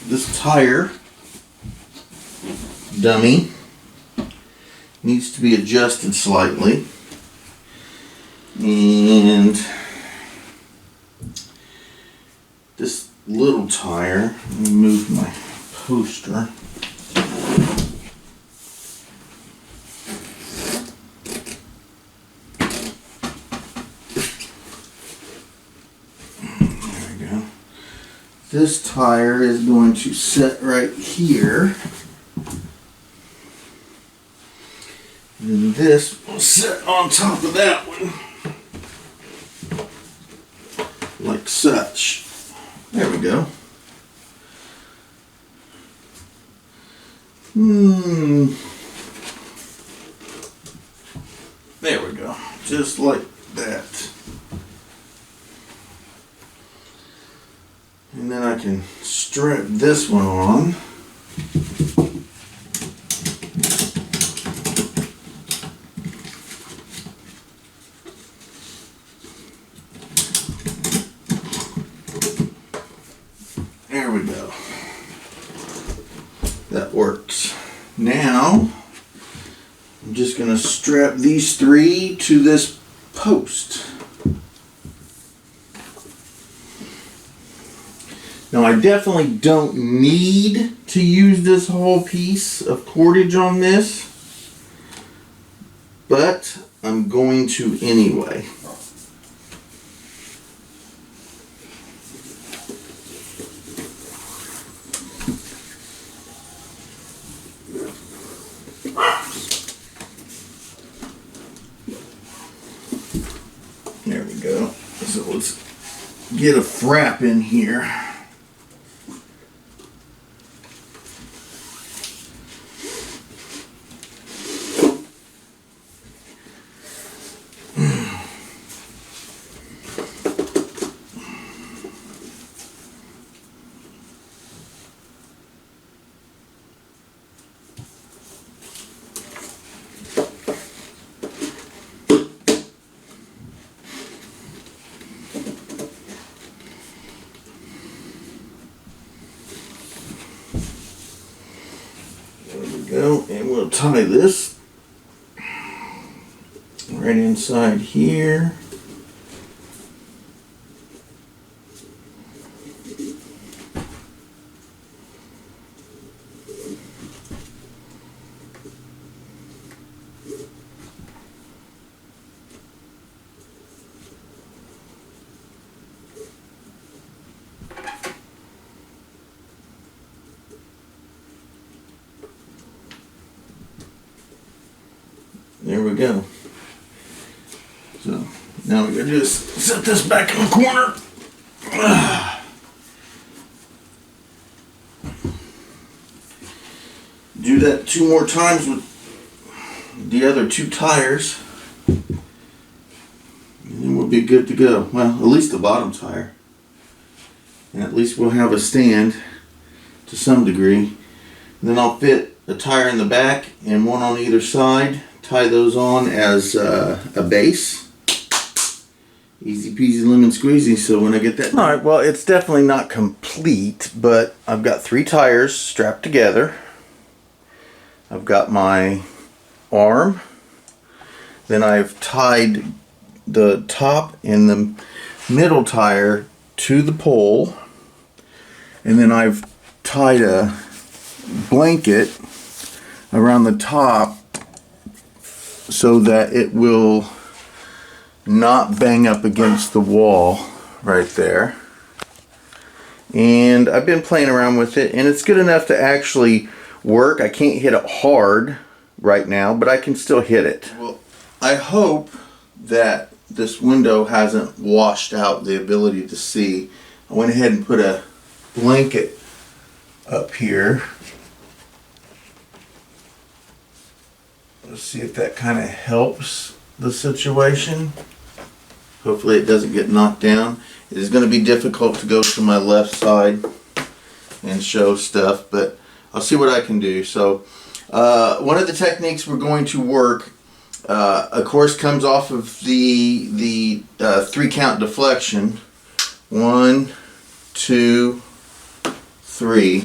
this tire dummy needs to be adjusted slightly, and this little tire, let me move my poster. There we go. This tire is going to sit right here. And this will sit on top of that one, like such. There we go. There we go. Just like that. And then I can strap this one on. There we go. That works. Now, I'm just going to strap these three to this post. Now, I definitely don't need to use this whole piece of cordage on this, but I'm going to anyway. There we go. So let's get a frap in here. Go, and we'll tie this right inside here. There we go. So now we're going to just set this back in the corner. Do that 2 more times with the other 2 tires. And then we'll be good to go. Well, at least the bottom tire. And at least we'll have a stand to some degree. And then I'll fit a tire in the back and one on either side. Tie those on as a base. Easy peasy lemon squeezy. So when I get that... Alright, well, it's definitely not complete, but I've got 3 tires strapped together. I've got my arm. Then I've tied the top and the middle tire to the pole. And then I've tied a blanket around the top so that it will not bang up against the wall right there. And I've been playing around with it, and it's good enough to actually work. I can't hit it hard right now, but I can still hit it. Well, I hope that this window hasn't washed out the ability to see. I went ahead and put a blanket up here. Let's see if that kind of helps the situation. Hopefully it doesn't get knocked down. It is going to be difficult to go to my left side and show stuff, but I'll see what I can do. So one of the techniques we're going to work, of course, comes off of the 3 count deflection. 1, 2, 3.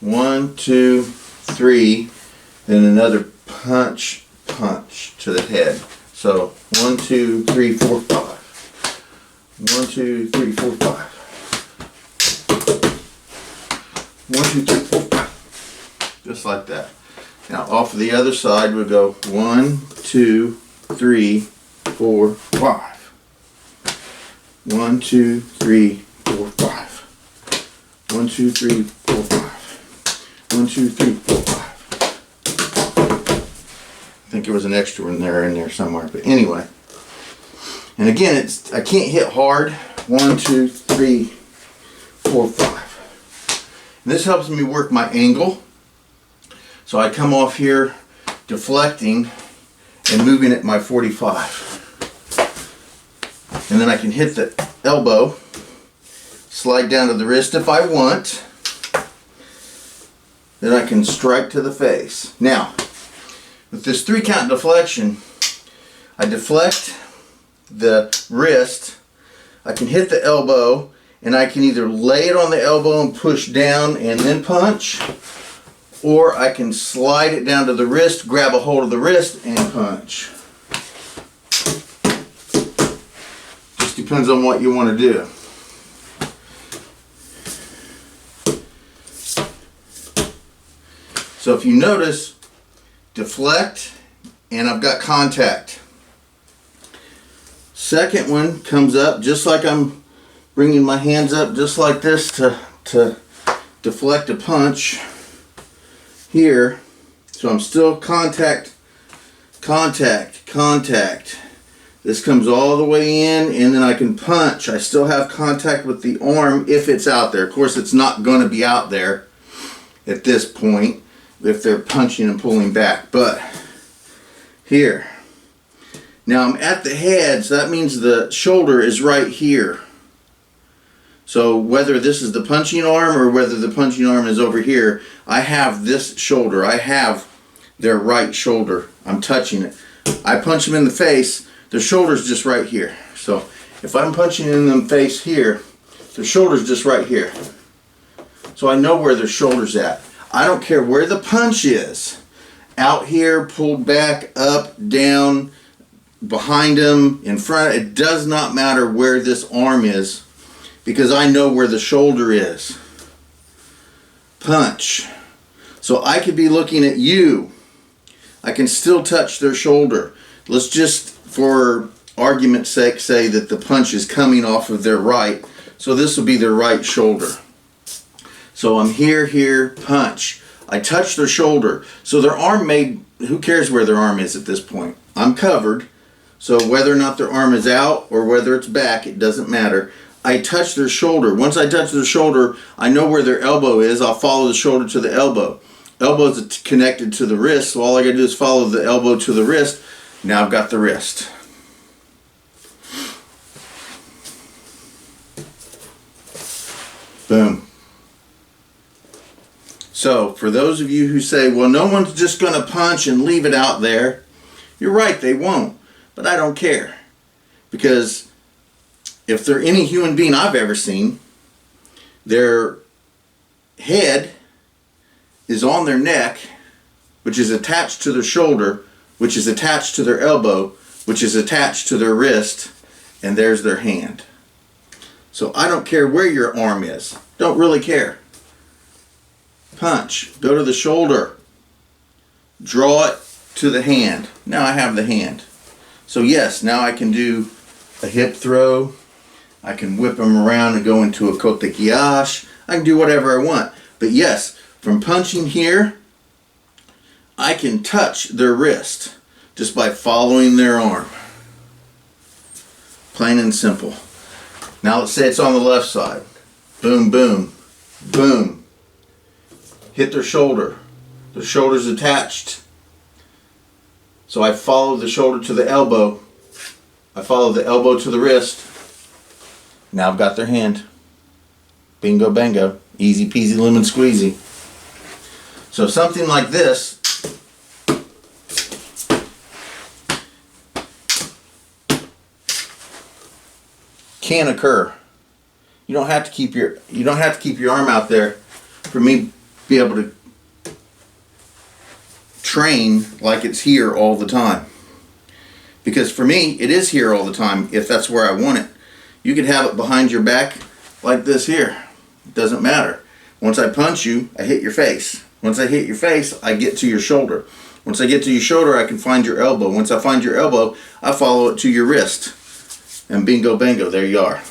1, 2, 3. Then another punch to the head. So 1, 2, 3, 4, 5. 1, 2, 3, 4, 5. 1, 2, 3, 4, 5. Just like that. Now off of the other side we go 1, 2, 3, 4, 5. 1, 2, 3, 4, 5. 1, 2, 3, 4, 5. 1, 2, 3, 4, 5. I think there was an extra in there somewhere, but anyway. And again, I can't hit hard. 1, 2, 3, 4, 5. And this helps me work my angle. So I come off here deflecting and moving at my 45. And then I can hit the elbow, slide down to the wrist if I want. Then I can strike to the face. Now, with this 3 count deflection, I deflect the wrist, I can hit the elbow, and I can either lay it on the elbow and push down and then punch, or I can slide it down to the wrist, grab a hold of the wrist, and punch. Just depends on what you want to do. So if you notice, deflect, and I've got contact. Second one comes up just like I'm bringing my hands up just like this to deflect a punch here. So I'm still contact. This comes all the way in, and then I can punch. I still have contact with the arm if it's out there. Of course, it's not going to be out there at this point if they're punching and pulling back. But here. Now I'm at the head, so that means the shoulder is right here. So whether this is the punching arm or whether the punching arm is over here, I have this shoulder. I have their right shoulder. I'm touching it. I punch them in the face, their shoulder's just right here. So if I'm punching in the face here, their shoulder's just right here. So I know where their shoulder's at. I don't care where the punch is. Out here, pulled back, up, down, behind them, in front. It does not matter where this arm is because I know where the shoulder is. Punch. So I could be looking at you. I can still touch their shoulder. Let's just, for argument's sake, say that the punch is coming off of their right. So this will be their right shoulder. So I'm here, punch. I touch their shoulder. So their arm who cares where their arm is at this point? I'm covered. So whether or not their arm is out or whether it's back, it doesn't matter. I touch their shoulder. Once I touch their shoulder, I know where their elbow is. I'll follow the shoulder to the elbow. Elbow is connected to the wrist, so all I gotta do is follow the elbow to the wrist. Now I've got the wrist. Boom. So for those of you who say, well, no one's just gonna punch and leave it out there, you're right, they won't. But I don't care. Because if they're any human being I've ever seen, their head is on their neck, which is attached to their shoulder, which is attached to their elbow, which is attached to their wrist, and there's their hand. So I don't care where your arm is. Don't really care. Punch. Go to the shoulder. Draw it to the hand. Now I have the hand. So yes, now I can do a hip throw. I can whip them around and go into a kote kiyash. I can do whatever I want. But yes, from punching here, I can touch their wrist just by following their arm. Plain and simple. Now let's say it's on the left side. Boom, boom, boom. Hit their shoulder. Their shoulder's attached. So I follow the shoulder to the elbow. I follow the elbow to the wrist. Now I've got their hand. Bingo bango. Easy peasy lemon squeezy. So something like this can occur. You don't have to keep your arm out there for me be able to train like it's here all the time. Because for me, it is here all the time if that's where I want it. You could have it behind your back like this here. It doesn't matter. Once I punch you, I hit your face. Once I hit your face, I get to your shoulder. Once I get to your shoulder, I can find your elbow. Once I find your elbow, I follow it to your wrist. And bingo bango, there you are.